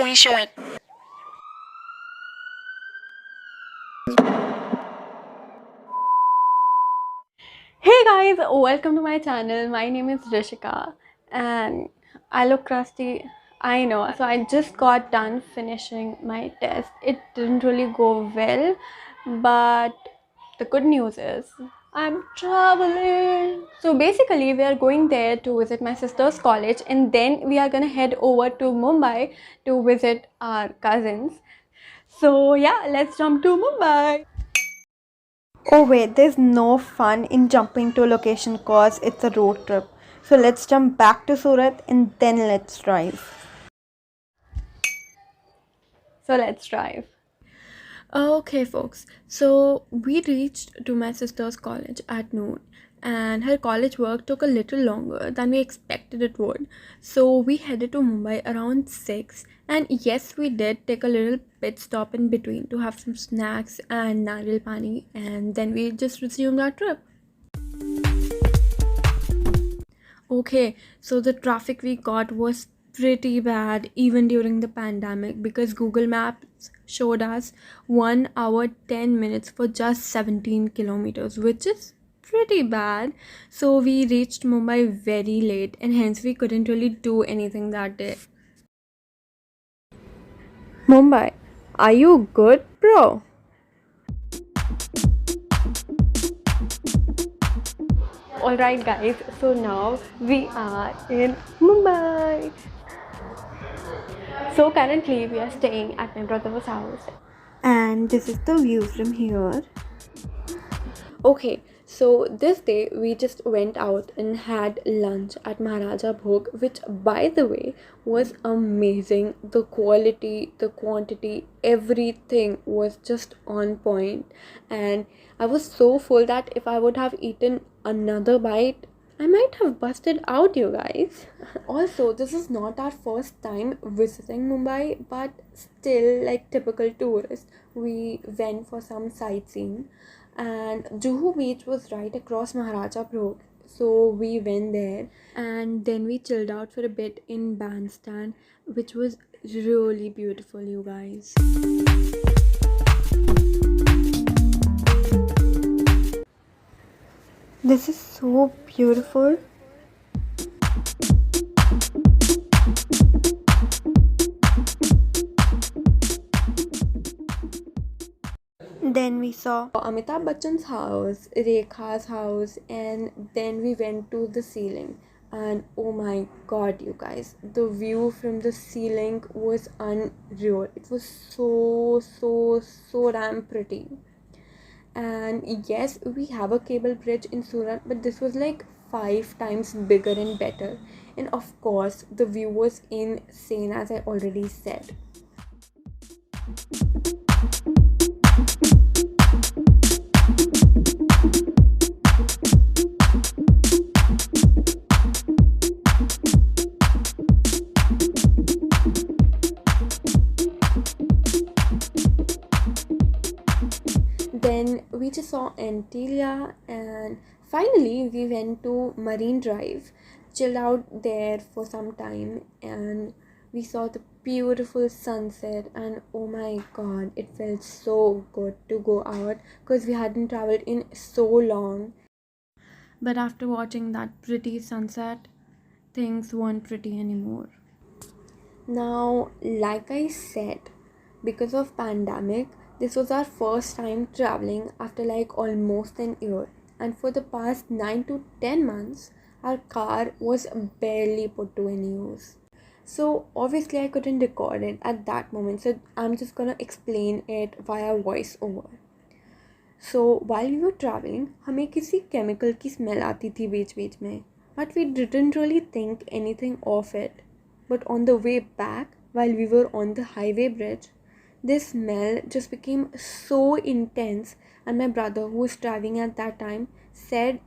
we should. Hey guys, welcome to my channel. My name is Rishika and I look crusty. I know. So I just got done finishing my test. It didn't really go well, but the good news is I'm traveling. So basically, we are going there to visit my sister's college and then we are gonna head over to Mumbai to visit our cousins. So yeah, let's jump to Mumbai. Oh wait, there's no fun in jumping to a location cause it's a road trip. So let's jump back to Surat and then let's drive. So let's drive. Okay, folks. So we reached to my sister's college at noon, and her college work took a little longer than we expected it would. So we headed to Mumbai around 6, and yes, we did take a little pit stop in between to have some snacks and nariyal pani, and then we just resumed our trip. Okay, so the traffic we got was pretty bad even during the pandemic because Google Maps showed us 1 hour 10 minutes for just 17 kilometers, which is pretty bad. So we reached Mumbai very late and hence we couldn't really do anything that day. Mumbai, are you good, bro? Alright, guys, so now we are in Mumbai. So currently we are staying at my brother's house and this is the view from here. Okay, so this day we just went out and had lunch at Maharaja Bhog, which by the way was amazing. The quality, the quantity, everything was just on point, and I was so full that if I would have eaten another bite, I might have busted out, you guys. Also, this is not our first time visiting Mumbai, but still, like typical tourists, we went for some sightseeing. And Juhu Beach was right across Maharaja Bhog. So we went there and then we chilled out for a bit in Bandstand, which was really beautiful, you guys. This is so beautiful. Then we saw Amitabh Bachchan's house, Rekha's house, and then we went to the ceiling. And oh my god, you guys, the view from the ceiling was unreal. It was so damn pretty. And yes, we have a cable bridge in Surat, but this was like 5 times bigger and better. And of course, the view was insane, as I already said. Then we just saw Antilia, and finally we went to Marine Drive, chilled out there for some time, and we saw the beautiful sunset. And oh my god, it felt so good to go out because we hadn't traveled in so long. But after watching that pretty sunset, things weren't pretty anymore. Now, like I said, because of pandemic, this was our first time traveling after like almost an year. And for the past 9 to 10 months, our car was barely put to any use. So obviously I couldn't record it at that moment. So I'm just gonna explain it via voiceover. So while we were traveling, हमें किसी chemical की smell आती थी बीच बीच में. But we didn't really think anything of it. But on the way back, while we were on the highway bridge, this smell just became so intense, and my brother, who was driving at that time, said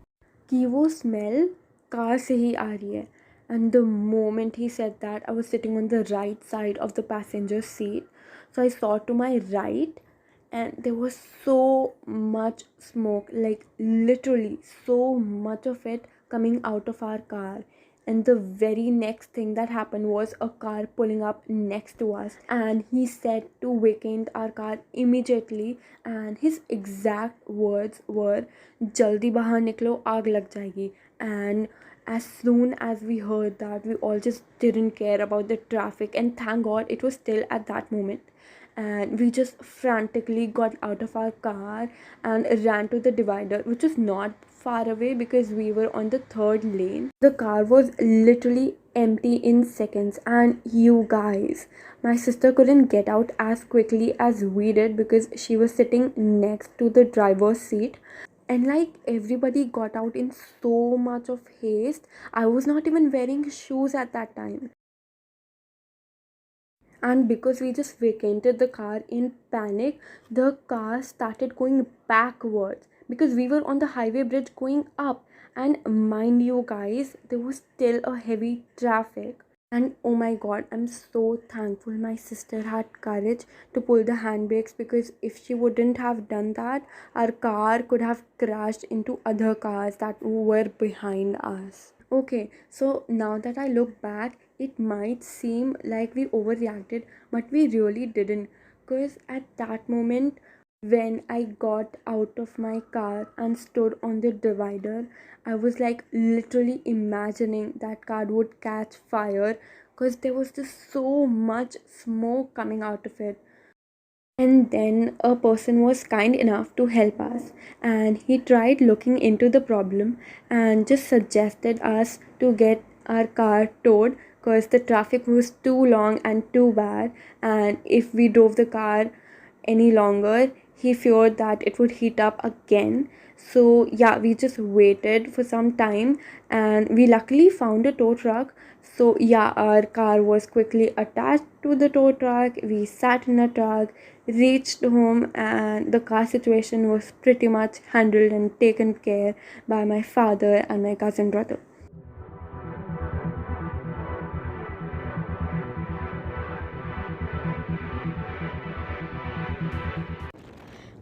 कि वो smell car से ही आ रही है. And the moment he said that, I was sitting on the right side of the passenger seat. So I saw to my right, and there was so much smoke, like literally so much of it coming out of our car. and the very next thing that happened was a car pulling up next to us, and he said to vacate our car immediately, and his exact words were jaldi bahar niklo, aag lag jayegi. And as soon as we heard that, we all just didn't care about the traffic, and thank god it was still at that moment. And we just frantically got out of our car and ran to the divider, which was not far away because we were on the third lane. The car was literally empty in seconds, and you guys, my sister couldn't get out as quickly as we did because she was sitting next to the driver's seat. And like everybody got out in so much of haste, I was not even wearing shoes at that time. And because we just vacated the car in panic, the car started going backwards because we were on the highway bridge going up. And mind you guys, there was still a heavy traffic. And oh my god, I'm so thankful my sister had courage to pull the handbrakes, because if she wouldn't have done that, our car could have crashed into other cars that were behind us. Okay, so now that I look back, it might seem like we overreacted, but we really didn't. Because at that moment, when I got out of my car and stood on the divider, I was like literally imagining that car would catch fire because there was just so much smoke coming out of it. And then a person was kind enough to help us, and he tried looking into the problem and just suggested us to get our car towed because the traffic was too long and too bad, and if we drove the car any longer, he feared that it would heat up again. So yeah, we just waited for some time, and we luckily found a tow truck. So yeah, our car was quickly attached to the tow truck. We sat in a truck, reached home, and the car situation was pretty much handled and taken care by my father and my cousin brother.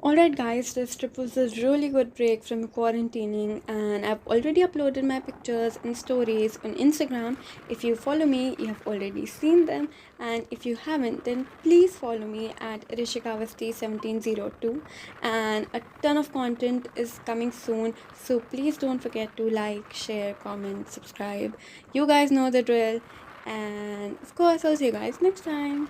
Alright, guys, this trip was a really good break from quarantining, and I've already uploaded my pictures and stories on Instagram. If you follow me, you have already seen them, and if you haven't, then please follow me at Rishika Awasthi 1702. And a ton of content is coming soon, so please don't forget to like, share, comment, subscribe. You guys know the drill, and of course, I'll see you guys next time.